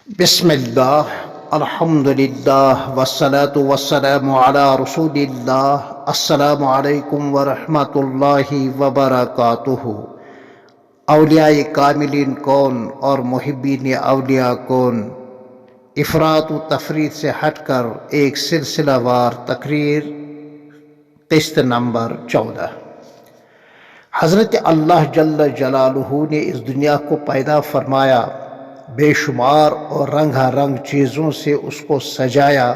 بسم اللہ الحمد للہ والصلاة والسلام علی رسول اللہ السلام علیکم ورحمۃ اللہ وبرکاتہ۔ اولیاء کاملین کون اور محبین اولیاء کون؟ افراط و تفریط سے ہٹ کر ایک سلسلہ وار تقریر، قسط نمبر 14۔ حضرت اللہ جل جلالہ نے اس دنیا کو پیدا فرمایا، بے شمار اور رنگا رنگ چیزوں سے اس کو سجایا،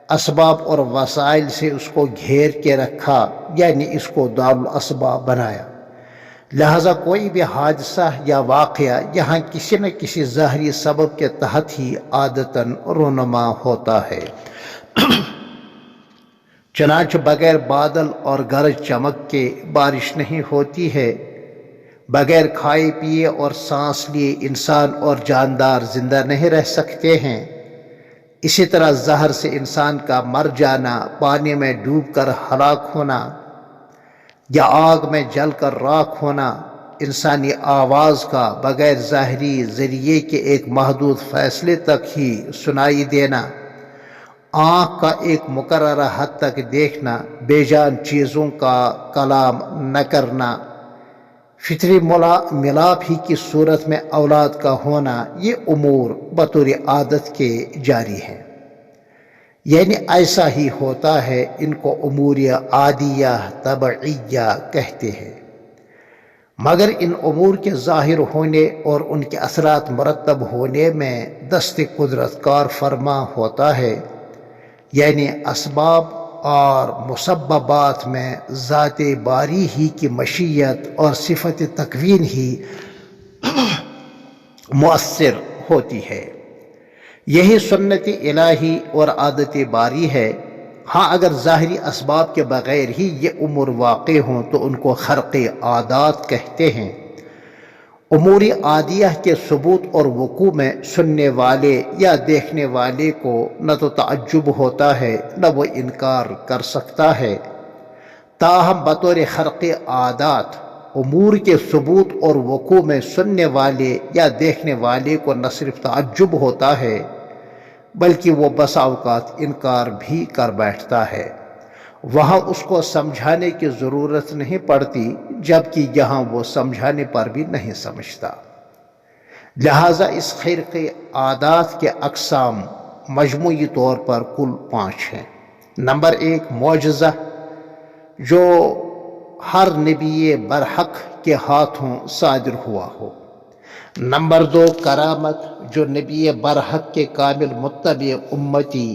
اسباب اور وسائل سے اس کو گھیر کے رکھا، یعنی اس کو دارالاسباب بنایا۔ لہذا کوئی بھی حادثہ یا واقعہ یہاں کسی نہ کسی ظاہری سبب کے تحت ہی عادتاً رونما ہوتا ہے۔ چنانچہ بغیر بادل اور گرج چمک کے بارش نہیں ہوتی ہے، بغیر کھائے پیے اور سانس لیے انسان اور جاندار زندہ نہیں رہ سکتے ہیں۔ اسی طرح زہر سے انسان کا مر جانا، پانی میں ڈوب کر ہلاک ہونا یا آگ میں جل کر راکھ ہونا، انسانی آواز کا بغیر ظاہری ذریعے کے ایک محدود فاصلے تک ہی سنائی دینا، آنکھ کا ایک مقررہ حد تک دیکھنا، بے جان چیزوں کا کلام نہ کرنا، فطری ملاپ ہی کی صورت میں اولاد کا ہونا، یہ امور بطور عادت کے جاری ہیں، یعنی ایسا ہی ہوتا ہے۔ ان کو امور عادیہ طبعیہ کہتے ہیں۔ مگر ان امور کے ظاہر ہونے اور ان کے اثرات مرتب ہونے میں دست قدرت کار فرما ہوتا ہے، یعنی اسباب اور مسببات میں ذات باری ہی کی مشیت اور صفت تکوین ہی مؤثر ہوتی ہے۔ یہی سنت الہی اور عادت باری ہے۔ ہاں اگر ظاہری اسباب کے بغیر ہی یہ امور واقع ہوں تو ان کو خرق عادات کہتے ہیں۔ امور عادیہ کے ثبوت اور وقوع میں سننے والے یا دیکھنے والے کو نہ تو تعجب ہوتا ہے نہ وہ انکار کر سکتا ہے۔ تاہم بطور خرق عادات امور کے ثبوت اور وقوع میں سننے والے یا دیکھنے والے کو نہ صرف تعجب ہوتا ہے بلکہ وہ بسا اوقات انکار بھی کر بیٹھتا ہے۔ وہاں اس کو سمجھانے کی ضرورت نہیں پڑتی، جبکہ یہاں وہ سمجھانے پر بھی نہیں سمجھتا۔ لہٰذا اس خرق عادات کے اقسام مجموعی طور پر کل 5 ہیں۔ نمبر 1 معجزہ، جو ہر نبی برحق کے ہاتھوں صادر ہوا ہو۔ نمبر 2 کرامت، جو نبی برحق کے کامل متبع امتی،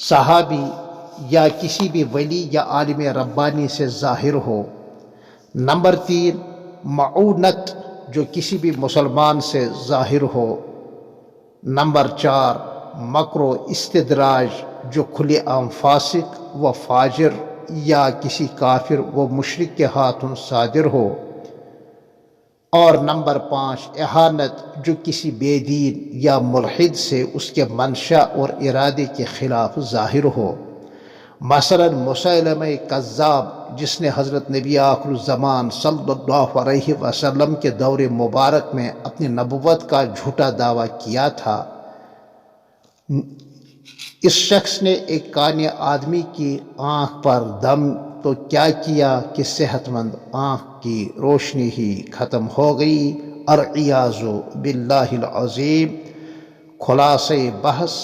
صحابی یا کسی بھی ولی یا عالم ربانی سے ظاہر ہو۔ نمبر 3 معونت، جو کسی بھی مسلمان سے ظاہر ہو۔ نمبر 4 مکر و استدراج، جو کھلے عام فاسق و فاجر یا کسی کافر و مشرک کے ہاتھوں صادر ہو۔ اور نمبر 5 احانت، جو کسی بے دین یا ملحد سے اس کے منشا اور ارادے کے خلاف ظاہر ہو۔ مثلا مسیلمہ کذاب، جس نے حضرت نبی آخر الزمان صلی اللہ علیہ وسلم کے دور مبارک میں اپنی نبوت کا جھوٹا دعویٰ کیا تھا، اس شخص نے ایک کانے آدمی کی آنکھ پر دم تو کیا کیا کہ صحت مند آنکھ کی روشنی ہی ختم ہو گئی۔ العیاذ باللہ العظیم۔ خلاصہ بحث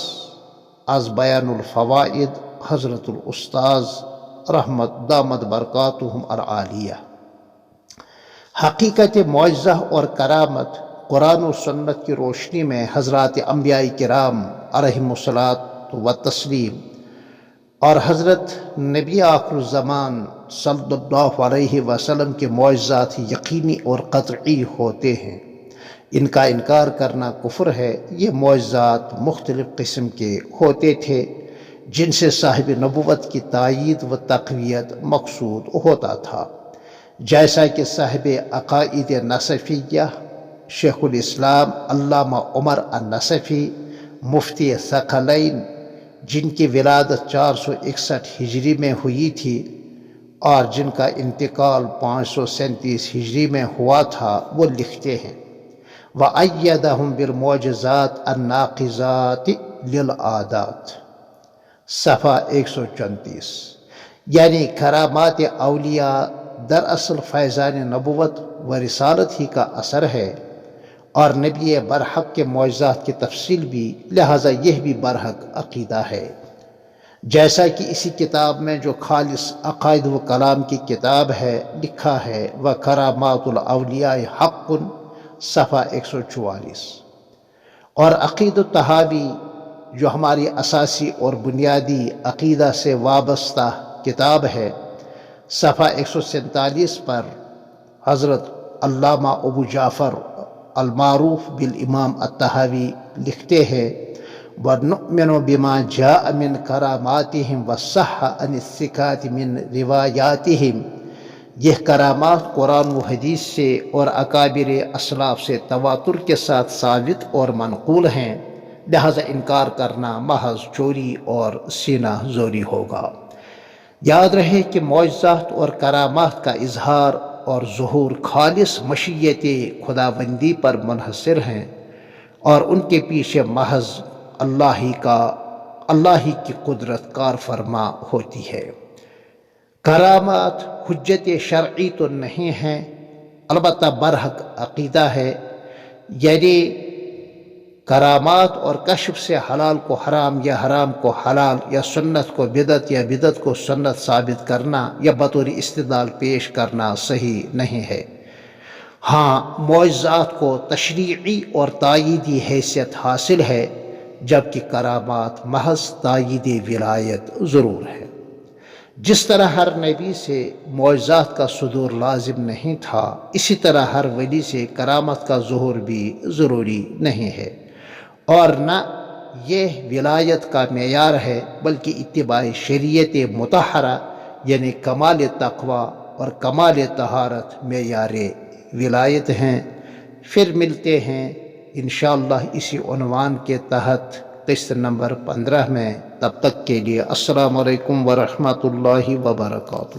از بیان الفوائد، حضرت الاستاذ رحمت دامت برکاتہم العالیہ۔ حقیقت معجزہ اور کرامت قرآن و سنت کی روشنی میں حضرات انبیاء کرام علیہم الصلاۃ والتسلیم اور حضرت نبی آخر الزمان صلی اللہ علیہ وسلم کے معجزات یقینی اور قطعی ہوتے ہیں۔ ان کا انکار کرنا کفر ہے۔ یہ معجزات مختلف قسم کے ہوتے تھے جن سے صاحب نبوت کی تائید و تقویت مقصود ہوتا تھا، جیسا کہ صاحب عقائد نصفیہ شیخ الاسلام علامہ عمر النصفی مفتی ثقلین، جن کی ولادت 461 ہجری میں ہوئی تھی اور جن کا انتقال 537 ہجری میں ہوا تھا، وہ لکھتے ہیں وَأَيَّدَهُمْ بِالْمُعْجِزَاتِ النَّاقِضَاتِ لِلْعَادَاتِ، صفحہ 134۔ یعنی کرامات اولیاء دراصل فیضان نبوت و رسالت ہی کا اثر ہے، اور نبی برحق کے معجزات کی تفصیل بھی، لہٰذا یہ بھی برحق عقیدہ ہے۔ جیسا کہ اسی کتاب میں جو خالص عقائد و کلام کی کتاب ہے لکھا ہے، وَكَرَامَاتُ الْأَوْلِيَاءِ حَقٌّ، صفحہ 144۔ اور عقید الطحاوی جو ہماری اساسی اور بنیادی عقیدہ سے وابستہ کتاب ہے، صفحہ 147 پر حضرت علامہ ابو جعفر المعروف بالامام الطحاوی لکھتے ہیں، وَنُؤْمِنُ بِمَا جَاءَ مِنْ كَرَامَاتِهِمْ وَصَحَّ عَنِ الثِّقَاتِ مِنْ رِوَایَاتِهِمْ، یہ کرامات قرآن و حدیث سے اور اکابر اسلاف سے تواتر کے ساتھ ثابت اور منقول ہیں، لہذا انکار کرنا محض چوری اور سینہ زوری ہوگا۔ یاد رہے کہ معجزات اور کرامات کا اظہار اور ظہور خالص مشیت خداوندی پر منحصر ہیں، اور ان کے پیچھے محض اللہ ہی کی قدرت کار فرما ہوتی ہے۔ کرامات حجت شرعی تو نہیں ہیں، البتہ برحق عقیدہ ہے، یعنی کرامات اور کشف سے حلال کو حرام یا حرام کو حلال یا سنت کو بدعت یا بدعت کو سنت ثابت کرنا یا بطور استدلال پیش کرنا صحیح نہیں ہے۔ ہاں، معجزات کو تشریعی اور تائیدی حیثیت حاصل ہے، جبکہ کرامات محض تائید ولایت ضرور ہے۔ جس طرح ہر نبی سے معجزات کا صدور لازم نہیں تھا، اسی طرح ہر ولی سے کرامت کا ظہور بھی ضروری نہیں ہے، اور نہ یہ ولایت کا معیار ہے، بلکہ اتباع شریعت مطہرہ یعنی کمال تقوی اور کمال طہارت معیار ولایت ہیں۔ پھر ملتے ہیں انشاءاللہ اسی عنوان کے تحت قسط نمبر 15 میں، تب تک کے لیے السلام علیکم ورحمۃ اللہ وبرکاتہ۔